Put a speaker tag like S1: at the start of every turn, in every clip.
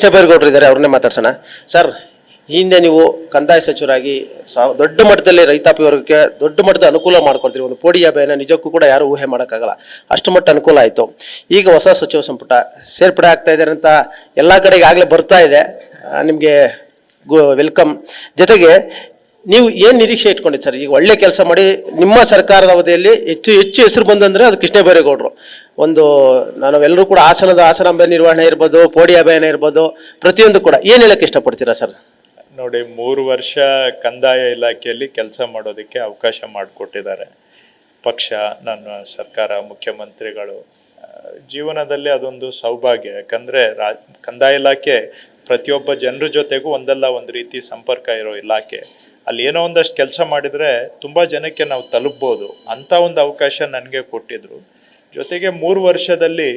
S1: ಕೃಷ್ಣ ಬೈರೇಗೌಡರು ಇದ್ದಾರೆ, ಅವ್ರನ್ನೇ ಮಾತಾಡ್ಸೋಣ. ಸರ್, ಹಿಂದೆ ನೀವು ಕಂದಾಯ ಸಚಿವರಾಗಿ ದೊಡ್ಡ ಮಟ್ಟದಲ್ಲಿ ರೈತಾಪಿ ವರ್ಗಕ್ಕೆ ದೊಡ್ಡ ಮಟ್ಟದ ಅನುಕೂಲ ಮಾಡ್ಕೊಡ್ತೀರಿ. ಒಂದು ಪೋಡಿ ಅಭಿಯಾನ ನಿಜಕ್ಕೂ ಕೂಡ ಯಾರು ಊಹೆ ಮಾಡೋಕ್ಕಾಗಲ್ಲ, ಅಷ್ಟು ಮಟ್ಟ ಅನುಕೂಲ ಆಯಿತು. ಈಗ ಹೊಸ ಸಚಿವ ಸಂಪುಟ ಸೇರ್ಪಡೆ ಆಗ್ತಾ ಇದ್ದಾರೆ ಅಂತ ಎಲ್ಲ ಕಡೆಗೆ ಆಗಲೇ ಬರ್ತಾ ಇದೆ. ನಿಮಗೆ ವೆಲ್ಕಮ್. ಜೊತೆಗೆ ನೀವು ಏನು ನಿರೀಕ್ಷೆ ಇಟ್ಕೊಂಡಿದ್ದು ಸರ್? ಈಗ ಒಳ್ಳೆ ಕೆಲಸ ಮಾಡಿ ನಿಮ್ಮ ಸರ್ಕಾರದ ಅವಧಿಯಲ್ಲಿ ಹೆಚ್ಚು ಹೆಸರು ಬಂದಂದರೆ ಅದು ಕೃಷ್ಣ ಬೈರೇಗೌಡರು. ನಾವೆಲ್ಲರೂ ಕೂಡ ಆಸನ ನಿರ್ವಹಣೆ ಇರ್ಬೋದು, ಪೋಡಿ ಅಭಿಯಾನ ಇರ್ಬೋದು, ಪ್ರತಿಯೊಂದು ಕೂಡ ಏನು ಹೇಳಕ್ಕೆ ಇಷ್ಟಪಡ್ತೀರಾ ಸರ್?
S2: ನೋಡಿ, 3 ವರ್ಷ ಕಂದಾಯ ಇಲಾಖೆಯಲ್ಲಿ ಕೆಲಸ ಮಾಡೋದಕ್ಕೆ ಅವಕಾಶ ಮಾಡಿಕೊಟ್ಟಿದ್ದಾರೆ ಪಕ್ಷ, ನನ್ನ ಸರ್ಕಾರ, ಮುಖ್ಯಮಂತ್ರಿಗಳು. ಜೀವನದಲ್ಲಿ ಅದೊಂದು ಸೌಭಾಗ್ಯ. ಯಾಕಂದರೆ ಕಂದಾಯ ಇಲಾಖೆ ಪ್ರತಿಯೊಬ್ಬ ಜನರ ಜೊತೆಗೂ ಒಂದಲ್ಲ ಒಂದು ರೀತಿ ಸಂಪರ್ಕ ಇರೋ ಇಲಾಖೆ. ಅಲ್ಲಿ ಏನೋ ಒಂದಷ್ಟು ಕೆಲಸ ಮಾಡಿದರೆ ತುಂಬ ಜನಕ್ಕೆ ನಾವು ತಲುಪ್ಬೋದು ಅಂಥ ಒಂದು ಅವಕಾಶ ನನಗೆ ಕೊಟ್ಟಿದ್ರು. ಜೊತೆಗೆ 3 ವರ್ಷದಲ್ಲಿ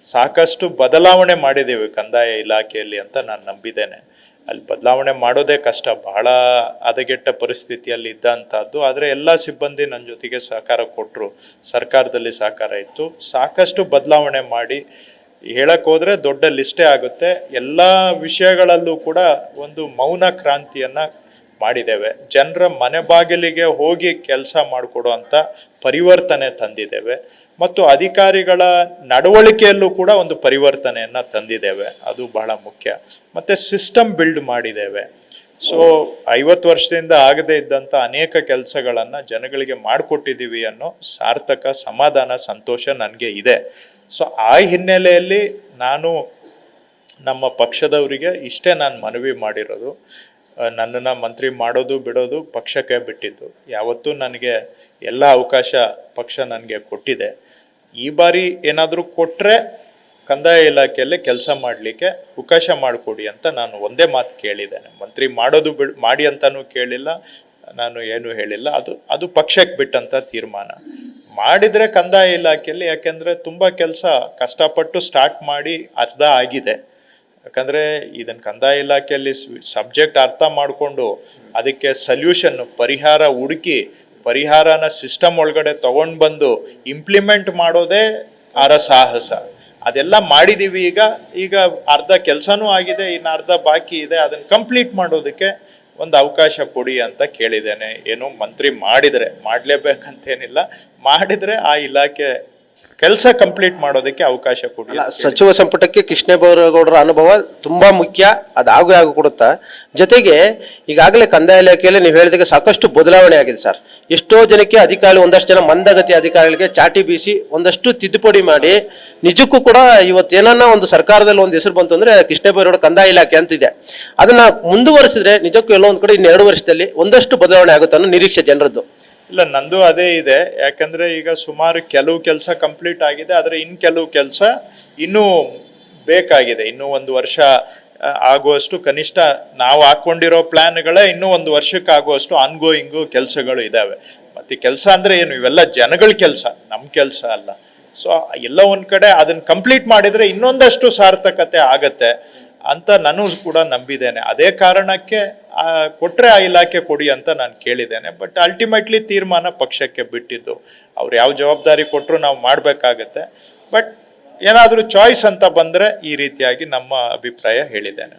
S2: ಸಾಕಷ್ಟು ಬದಲಾವಣೆ ಮಾಡಿದ್ದೇವೆ ಕಂದಾಯ ಇಲಾಖೆಯಲ್ಲಿ ಅಂತ ನಾನು ನಂಬಿದ್ದೇನೆ. ಅಲ್ಲಿ ಬದಲಾವಣೆ ಮಾಡೋದೇ ಕಷ್ಟ, ಬಹಳ ಹದಗೆಟ್ಟ ಪರಿಸ್ಥಿತಿಯಲ್ಲಿ ಇದ್ದಂಥದ್ದು. ಆದರೆ ಎಲ್ಲ ಸಿಬ್ಬಂದಿ ನನ್ನ ಜೊತೆಗೆ ಸಹಕಾರ ಕೊಟ್ಟರು, ಸರ್ಕಾರದಲ್ಲಿ ಸಹಕಾರ ಇತ್ತು. ಸಾಕಷ್ಟು ಬದಲಾವಣೆ ಮಾಡಿ ಹೇಳಕ್ಕೆ ಹೋದರೆ ದೊಡ್ಡ ಲಿಸ್ಟೇ ಆಗುತ್ತೆ. ಎಲ್ಲ ವಿಷಯಗಳಲ್ಲೂ ಕೂಡ ಒಂದು ಮೌನ ಕ್ರಾಂತಿಯನ್ನು ಮಾಡಿದ್ದೇವೆ. ಜನರ ಮನೆ ಬಾಗಿಲಿಗೆ ಹೋಗಿ ಕೆಲಸ ಮಾಡಿಕೊಡುವಂಥ ಪರಿವರ್ತನೆ ತಂದಿದ್ದೇವೆ. ಮತ್ತು ಅಧಿಕಾರಿಗಳ ನಡವಳಿಕೆಯಲ್ಲೂ ಕೂಡ ಒಂದು ಪರಿವರ್ತನೆಯನ್ನು ತಂದಿದ್ದೇವೆ, ಅದು ಬಹಳ ಮುಖ್ಯ. ಮತ್ತು ಸಿಸ್ಟಮ್ ಬಿಲ್ಡ್ ಮಾಡಿದ್ದೇವೆ. ಸೊ 50 ವರ್ಷದಿಂದ ಆಗದೇ ಇದ್ದಂಥ ಅನೇಕ ಕೆಲಸಗಳನ್ನು ಜನಗಳಿಗೆ ಮಾಡಿಕೊಟ್ಟಿದ್ದೀವಿ ಅನ್ನೋ ಸಾರ್ಥಕ ಸಮಾಧಾನ, ಸಂತೋಷ ನನಗೆ ಇದೆ. ಸೊ ಆ ಹಿನ್ನೆಲೆಯಲ್ಲಿ ನಾನು ನಮ್ಮ ಪಕ್ಷದವರಿಗೆ ಇಷ್ಟೇ ನಾನು ಮನವಿ ಮಾಡಿರೋದು. ನನ್ನನ್ನು ಮಂತ್ರಿ ಮಾಡೋದು ಬಿಡೋದು ಪಕ್ಷಕ್ಕೆ ಬಿಟ್ಟಿದ್ದು. ಯಾವತ್ತೂ ನನಗೆ ಎಲ್ಲ ಅವಕಾಶ ಪಕ್ಷ ನನಗೆ ಕೊಟ್ಟಿದೆ. ಈ ಬಾರಿ ಏನಾದರೂ ಕೊಟ್ಟರೆ ಕಂದಾಯ ಇಲಾಖೆಯಲ್ಲಿ ಕೆಲಸ ಮಾಡಲಿಕ್ಕೆ ಅವಕಾಶ ಮಾಡಿಕೊಡಿ ಅಂತ ನಾನು ಒಂದೇ ಮಾತು ಕೇಳಿದ್ದೇನೆ. ಮಂತ್ರಿ ಮಾಡೋದು ಮಾಡಿ ಅಂತಲೂ ಕೇಳಿಲ್ಲ, ನಾನು ಏನೂ ಹೇಳಿಲ್ಲ. ಅದು ಪಕ್ಷಕ್ಕೆ ಬಿಟ್ಟಂಥ ತೀರ್ಮಾನ. ಮಾಡಿದರೆ ಕಂದಾಯ ಇಲಾಖೆಯಲ್ಲಿ, ಯಾಕೆಂದರೆ ತುಂಬ ಕೆಲಸ ಕಷ್ಟಪಟ್ಟು ಸ್ಟಾರ್ಟ್ ಮಾಡಿ ಅರ್ಧ ಆಗಿದೆ. ಯಾಕಂದರೆ ಇದನ್ನು ಕಂದಾಯ ಇಲಾಖೆಯಲ್ಲಿ ಸಬ್ಜೆಕ್ಟ್ ಅರ್ಥ ಮಾಡಿಕೊಂಡು ಅದಕ್ಕೆ ಸಲ್ಯೂಷನ್ನು, ಪರಿಹಾರ ಹುಡುಕಿ ಪರಿಹಾರನ ಸಿಸ್ಟಮ್ ಒಳಗಡೆ ತೊಗೊಂಡು ಬಂದು ಇಂಪ್ಲಿಮೆಂಟ್ ಮಾಡೋದೇ ಸಾಹಸ. ಅದೆಲ್ಲ ಮಾಡಿದ್ದೀವಿ. ಈಗ ಅರ್ಧ ಕೆಲಸನೂ ಆಗಿದೆ, ಇನ್ನು ಅರ್ಧ ಬಾಕಿ ಇದೆ. ಅದನ್ನು ಕಂಪ್ಲೀಟ್ ಮಾಡೋದಕ್ಕೆ ಒಂದು ಅವಕಾಶ ಕೊಡಿ ಅಂತ ಕೇಳಿದ್ದೇನೆ. ಏನು ಮಂತ್ರಿ ಮಾಡಿದರೆ, ಮಾಡಲೇಬೇಕಂತೇನಿಲ್ಲ, ಮಾಡಿದರೆ ಆ ಇಲಾಖೆ ಕೆಲಸ ಕಂಪ್ಲೀಟ್ ಮಾಡೋದಕ್ಕೆ ಅವಕಾಶ ಕೊಡಿ.
S1: ಸಚಿವ ಸಂಪುಟಕ್ಕೆ ಕೃಷ್ಣ ಬೈರೇಗೌಡರ ಅನುಭವ ತುಂಬಾ ಮುಖ್ಯ, ಅದು ಕೊಡುತ್ತಾ. ಜೊತೆಗೆ ಈಗಾಗಲೇ ಕಂದಾಯ ಇಲಾಖೆಯಲ್ಲಿ ನೀವು ಹೇಳಿದಾಗ ಸಾಕಷ್ಟು ಬದಲಾವಣೆ ಆಗಿದೆ ಸರ್. ಎಷ್ಟೋ ಜನಕ್ಕೆ ಅಧಿಕಾರಿ, ಒಂದಷ್ಟು ಜನ ಮಂದಗತಿ ಅಧಿಕಾರಿಗಳಿಗೆ ಚಾಟಿ ಬೀಸಿ ಒಂದಷ್ಟು ತಿದ್ದುಪಡಿ ಮಾಡಿ ನಿಜಕ್ಕೂ ಕೂಡ ಇವತ್ತೇನನ್ನ ಒಂದು ಸರ್ಕಾರದಲ್ಲಿ ಒಂದು ಹೆಸರು ಬಂತು ಅಂದ್ರೆ ಕೃಷ್ಣ ಬೈರೇಗೌಡ ಕಂದಾಯ ಇಲಾಖೆ ಅಂತಿದೆ. ಅದನ್ನ ಮುಂದುವರಿಸಿದ್ರೆ ನಿಜಕ್ಕೂ ಎಲ್ಲೋ ಒಂದು ಕಡೆ 2 ವರ್ಷದಲ್ಲಿ ಒಂದಷ್ಟು ಬದಲಾವಣೆ ಆಗುತ್ತೆ ಅನ್ನೋ ನಿರೀಕ್ಷೆ ಜನರದ್ದು.
S2: ಇಲ್ಲ, ನಂದು ಅದೇ ಇದೆ. ಯಾಕಂದರೆ ಈಗ ಸುಮಾರು ಕೆಲವು ಕೆಲಸ ಕಂಪ್ಲೀಟ್ ಆಗಿದೆ, ಆದರೆ ಇನ್ನು ಕೆಲವು ಕೆಲಸ ಇನ್ನೂ ಬೇಕಾಗಿದೆ. ಇನ್ನೂ 1 ವರ್ಷ ಆಗುವಷ್ಟು, ಕನಿಷ್ಠ ನಾವು ಹಾಕ್ಕೊಂಡಿರೋ ಪ್ಲ್ಯಾನ್ಗಳೇ ಇನ್ನೂ 1 ವರ್ಷಕ್ಕೆ ಆಗುವಷ್ಟು ಆನ್ಗೋಯಿಂಗು ಕೆಲಸಗಳು ಇದ್ದಾವೆ. ಮತ್ತು ಕೆಲಸ ಅಂದರೆ ಏನು, ಇವೆಲ್ಲ ಜನಗಳ ಕೆಲಸ, ನಮ್ಮ ಕೆಲಸ ಅಲ್ಲ. ಸೊ ಎಲ್ಲ ಒಂದು ಕಡೆ ಅದನ್ನು ಕಂಪ್ಲೀಟ್ ಮಾಡಿದರೆ ಇನ್ನೊಂದಷ್ಟು ಸಾರ್ಥಕತೆ ಆಗತ್ತೆ ಅಂತ ನಾನು ಕೂಡ ನಂಬಿದ್ದೇನೆ. ಅದೇ ಕಾರಣಕ್ಕೆ ಕೊಟ್ಟರೆ ಆ ಇಲಾಖೆ ಕೊಡಿ ಅಂತ ನಾನು ಕೇಳಿದ್ದೇನೆ. ಬಟ್ ಅಲ್ಟಿಮೇಟ್ಲಿ ತೀರ್ಮಾನ ಪಕ್ಷಕ್ಕೆ ಬಿಟ್ಟಿದ್ದು. ಅವ್ರು ಯಾವ ಜವಾಬ್ದಾರಿ ಕೊಟ್ಟರು ನಾವು ಮಾಡಬೇಕಾಗತ್ತೆ. ಬಟ್ ಏನಾದರೂ ಚಾಯ್ಸ್ ಅಂತ ಬಂದರೆ ಈ ರೀತಿಯಾಗಿ ನಮ್ಮ ಅಭಿಪ್ರಾಯ ಹೇಳಿದ್ದೇನೆ.